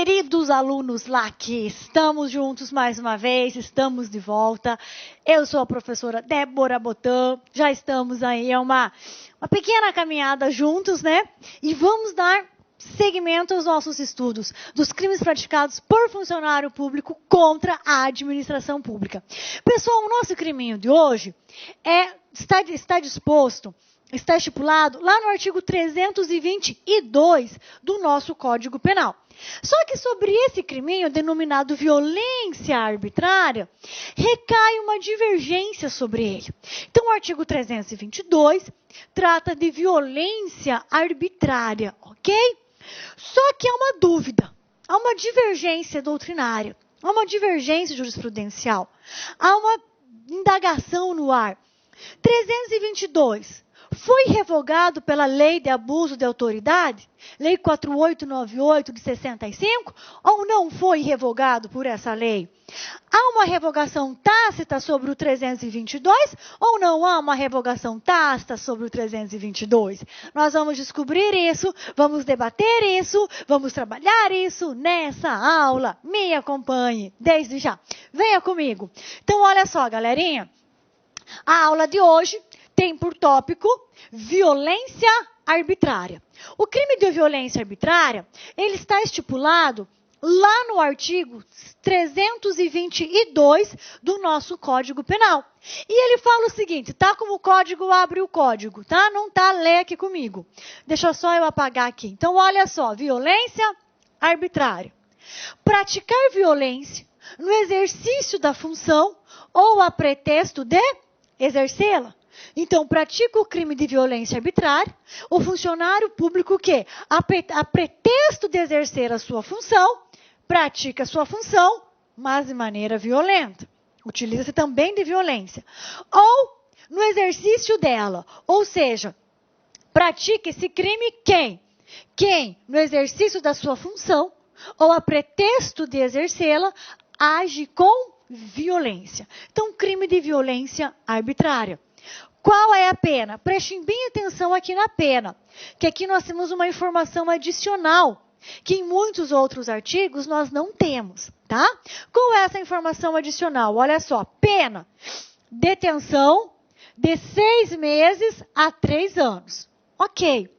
Queridos alunos LAC, estamos juntos mais uma vez, estamos de volta. Eu sou a professora Débora Botan, já estamos aí, uma pequena caminhada juntos, né? E vamos dar seguimento aos nossos estudos dos crimes praticados por funcionário público contra a administração pública. Pessoal, o nosso criminho de hoje está disposto, está estipulado lá no artigo 322 do nosso Código Penal. Só que sobre esse criminho, denominado violência arbitrária, recai uma divergência sobre ele. Então, o artigo 322 trata de violência arbitrária, ok? Só que há uma dúvida, há uma divergência doutrinária, há uma divergência jurisprudencial, há uma indagação no ar. 322 foi revogado pela Lei de Abuso de Autoridade, Lei 4898 de 65, ou não foi revogado por essa lei? Há uma revogação tácita sobre o 322 ou não há uma revogação tácita sobre o 322? Nós vamos descobrir isso, vamos debater isso, vamos trabalhar isso nessa aula. Me acompanhe desde já. Venha comigo. Então, olha só, galerinha. A aula de hoje tem por tópico violência arbitrária. O crime de violência arbitrária, ele está estipulado lá no artigo 322 do nosso Código Penal. E ele fala o seguinte, tá como o código, abre o código, tá? Não tá, lê aqui comigo. Deixa só eu apagar aqui. Então, olha só, violência arbitrária. Praticar violência no exercício da função ou a pretexto de exercê-la. Então, pratica o crime de violência arbitrária, o funcionário público que, a pretexto de exercer a sua função, pratica a sua função, mas de maneira violenta. Utiliza-se também de violência. Ou no exercício dela, ou seja, pratica esse crime quem? Quem, no exercício da sua função, ou a pretexto de exercê-la, age com violência. Então, crime de violência arbitrária. Qual é a pena? Prestem bem atenção aqui na pena, que aqui nós temos uma informação adicional, que em muitos outros artigos nós não temos, tá? Qual é essa informação adicional? Olha só, pena, detenção de 6 meses a 3 anos. Ok.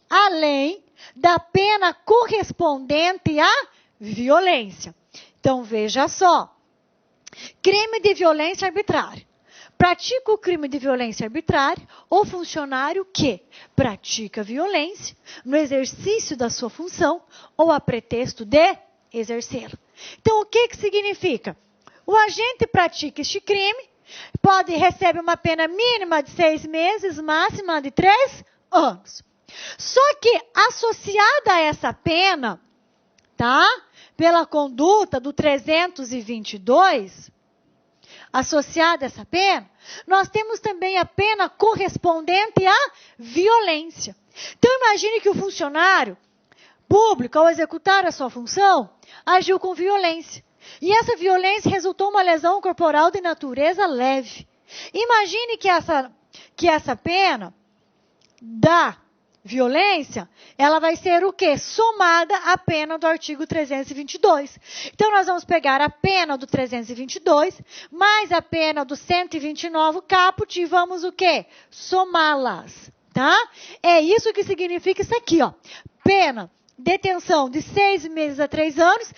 Além da pena correspondente à violência. Então, veja só, crime de violência arbitrária. Pratica o crime de violência arbitrária o funcionário que pratica violência no exercício da sua função ou a pretexto de exercê-la. Então, o que significa? O agente pratica este crime, recebe uma pena mínima de 6 meses, máxima de 3 anos. Só que, associada a essa pena, tá? Pela conduta do 322, associada a essa pena, nós temos também a pena correspondente à violência. Então, imagine que o funcionário público, ao executar a sua função, agiu com violência. E essa violência resultou uma lesão corporal de natureza leve. Imagine que essa pena da violência, ela vai ser o quê? Somada à pena do artigo 322. Então, nós vamos pegar a pena do 322, mais a pena do 129 caput e vamos o quê? Somá-las, tá? É isso que significa isso aqui, ó. Pena, detenção de 6 meses a 3 anos,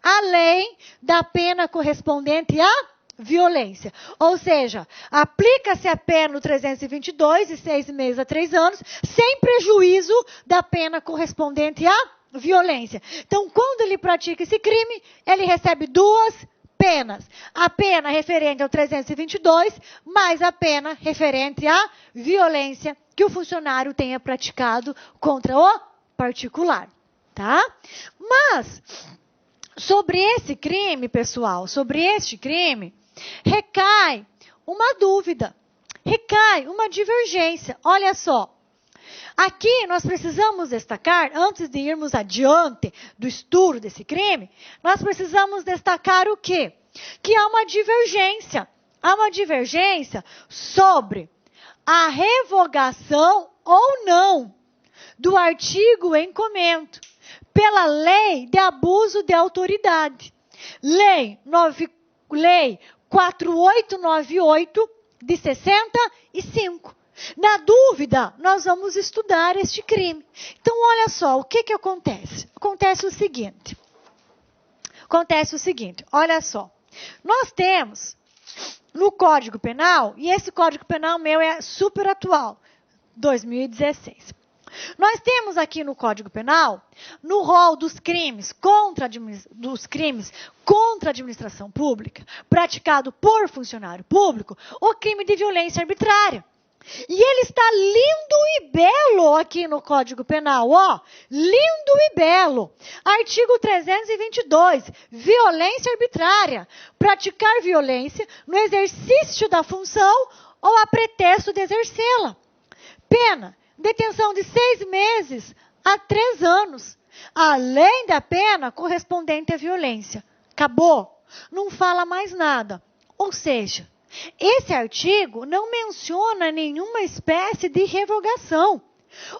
além da pena correspondente à violência. Ou seja, aplica-se a pena no 322 de 6 meses a 3 anos, sem prejuízo da pena correspondente à violência. Então, quando ele pratica esse crime, ele recebe 2 penas. A pena referente ao 322, mais a pena referente à violência que o funcionário tenha praticado contra o particular. Tá? Mas, sobre esse crime, pessoal, sobre este crime, recai uma dúvida, recai uma divergência. Olha só, aqui nós precisamos destacar, antes de irmos adiante do estudo desse crime, nós precisamos destacar o quê? Que há uma divergência sobre a revogação ou não do artigo em comento, pela lei de abuso de autoridade. Lei 4898 de 65. Na dúvida, nós vamos estudar este crime. Então, olha só, o que acontece? Acontece o seguinte, olha só. Nós temos no Código Penal, e esse Código Penal meu é super atual, 2016. Nós temos aqui no Código Penal, no rol dos crimes contra a administração pública, praticado por funcionário público, o crime de violência arbitrária. E ele está lindo e belo aqui no Código Penal, ó, lindo e belo. Artigo 322, violência arbitrária, praticar violência no exercício da função ou a pretexto de exercê-la. Pena, detenção de 6 meses a 3 anos, além da pena correspondente à violência. Acabou, não fala mais nada. Ou seja, esse artigo não menciona nenhuma espécie de revogação.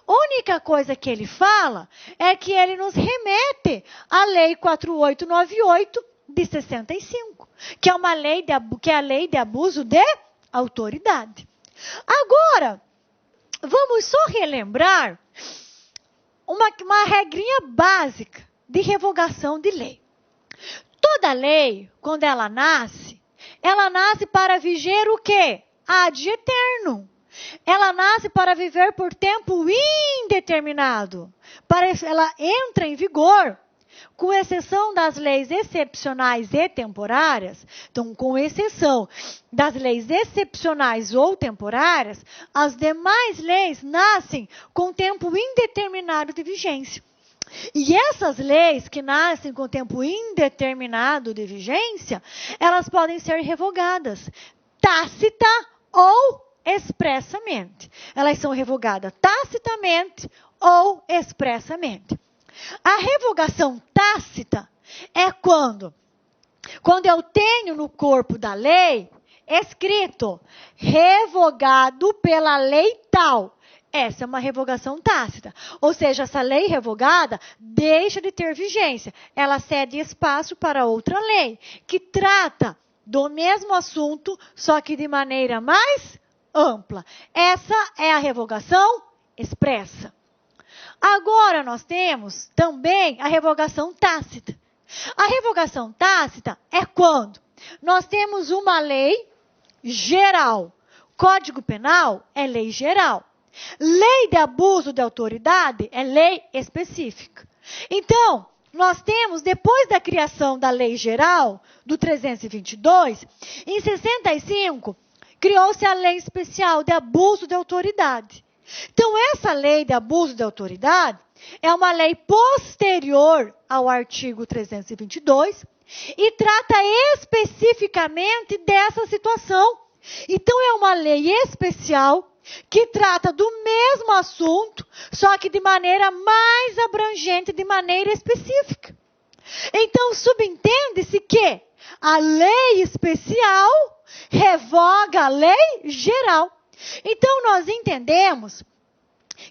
A única coisa que ele fala é que ele nos remete à Lei 4898 de 65, que é uma lei que é a lei de abuso de autoridade. Agora, vamos só relembrar uma regrinha básica de revogação de lei. Toda lei, quando ela nasce para viger o quê? Ad eternum. Ela nasce para viver por tempo indeterminado. Ela entra em vigor, com exceção das leis excepcionais e temporárias. Então, com exceção das leis excepcionais ou temporárias, as demais leis nascem com tempo indeterminado de vigência. E essas leis que nascem com tempo indeterminado de vigência, elas podem ser revogadas tácita ou expressamente. Elas são revogadas tacitamente ou expressamente. A revogação tácita é quando eu tenho no corpo da lei escrito revogado pela lei tal. Essa é uma revogação tácita. Ou seja, essa lei revogada deixa de ter vigência. Ela cede espaço para outra lei, que trata do mesmo assunto, só que de maneira mais ampla. Essa é a revogação expressa. Agora nós temos também a revogação tácita. A revogação tácita é quando nós temos uma lei geral. Código Penal é lei geral. Lei de abuso de autoridade é lei específica. Então, nós temos, depois da criação da lei geral, do 322, em 65, criou-se a lei especial de abuso de autoridade. Então, essa lei de abuso de autoridade é uma lei posterior ao artigo 322 e trata especificamente dessa situação. Então, é uma lei especial que trata do mesmo assunto, só que de maneira mais abrangente, de maneira específica. Então, subentende-se que a lei especial revoga a lei geral. Então, nós entendemos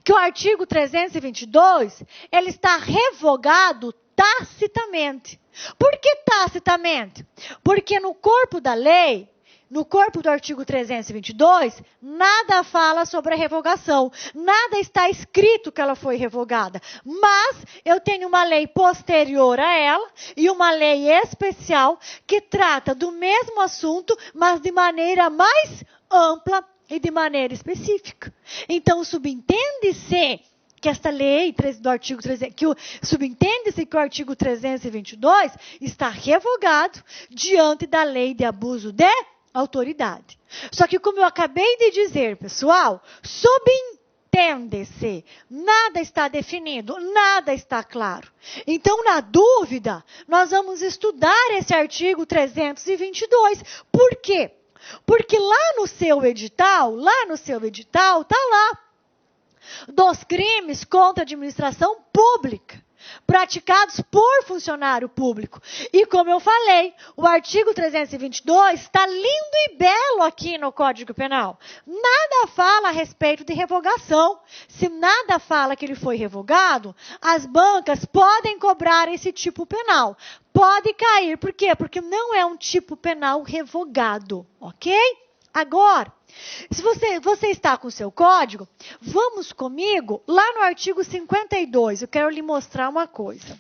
que o artigo 322, ele está revogado tacitamente. Por que tacitamente? Porque no corpo da lei, no corpo do artigo 322, nada fala sobre a revogação. Nada está escrito que ela foi revogada. Mas eu tenho uma lei posterior a ela e uma lei especial que trata do mesmo assunto, mas de maneira mais ampla e de maneira específica. Então, subentende-se que esta lei do artigo 322, subentende-se que o artigo 322 está revogado diante da lei de abuso de autoridade. Só que, como eu acabei de dizer, pessoal, subentende-se, nada está definido, nada está claro. Então, na dúvida, nós vamos estudar esse artigo 322. Por quê? Porque lá no seu edital, está lá, dos crimes contra a administração pública, praticados por funcionário público. E como eu falei, o artigo 322 está lindo e belo aqui no Código Penal. Nada fala a respeito de revogação. Se nada fala que ele foi revogado, as bancas podem cobrar esse tipo penal. Pode cair. Por quê? Porque não é um tipo penal revogado, ok? Agora, se você está com o seu código, vamos comigo lá no artigo 52. Eu quero lhe mostrar uma coisa.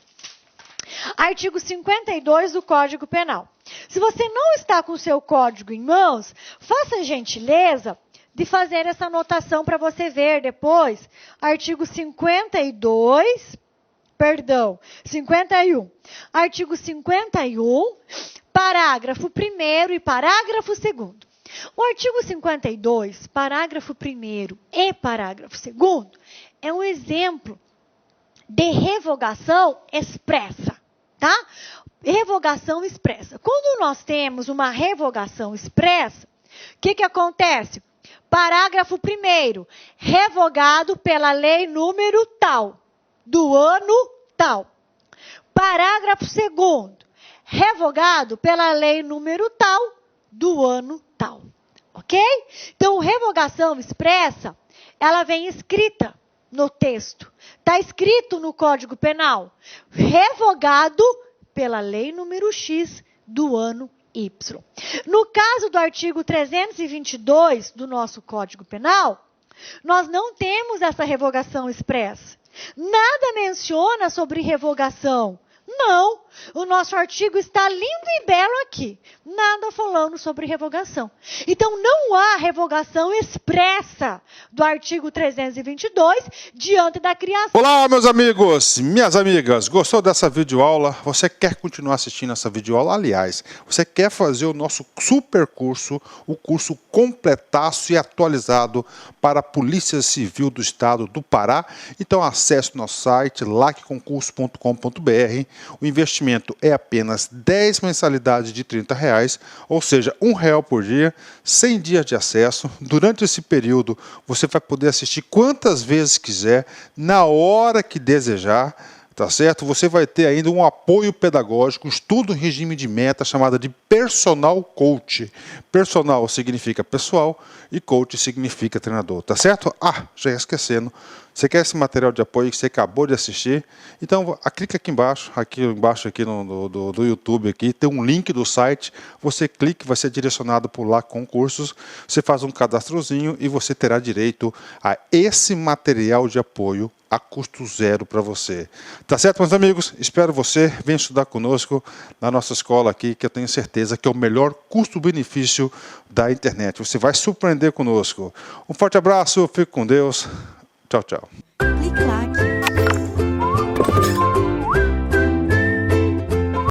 Artigo 52 do Código Penal. Se você não está com o seu código em mãos, faça a gentileza de fazer essa anotação para você ver depois. Artigo 51. Artigo 51, parágrafo 1º e parágrafo 2º. O artigo 52, parágrafo 1º e parágrafo 2º, é um exemplo de revogação expressa, tá? Revogação expressa. Quando nós temos uma revogação expressa, o que acontece? Parágrafo 1º, revogado pela lei número tal, do ano tal. Parágrafo 2º, revogado pela lei número tal, do ano tal. Ok? Então, revogação expressa, ela vem escrita no texto. Está escrito no Código Penal. Revogado pela lei número X do ano Y. No caso do artigo 322 do nosso Código Penal, nós não temos essa revogação expressa. Nada menciona sobre revogação. Não, o nosso artigo está lindo e belo aqui. Nada falando sobre revogação. Então, não há revogação expressa do artigo 322 diante da criação. Olá, meus amigos, minhas amigas. Gostou dessa videoaula? Você quer continuar assistindo essa videoaula? Aliás, você quer fazer o nosso super curso, o curso completaço e atualizado para a Polícia Civil do Estado do Pará? Então, acesse o nosso site, lacconcurso.com.br. O investimento é apenas 10 mensalidades de R$30, ou seja, R$1 por dia, 100 dias de acesso. Durante esse período, você vai poder assistir quantas vezes quiser, na hora que desejar, tá certo? Você vai ter ainda um apoio pedagógico, estudo em regime de meta, chamada de personal coach. Personal significa pessoal e coach significa treinador, tá certo? Ah, já ia esquecendo. Você quer esse material de apoio que você acabou de assistir? Então, clica aqui embaixo do YouTube, aqui, tem um link do site. Você clica, vai ser direcionado por lá com cursos. Você faz um cadastrozinho e você terá direito a esse material de apoio a custo zero para você. Tá certo, meus amigos? Espero você. Venha estudar conosco na nossa escola aqui, que eu tenho certeza que é o melhor custo-benefício da internet. Você vai surpreender conosco. Um forte abraço, fique com Deus. Tchau, tchau. Clique lá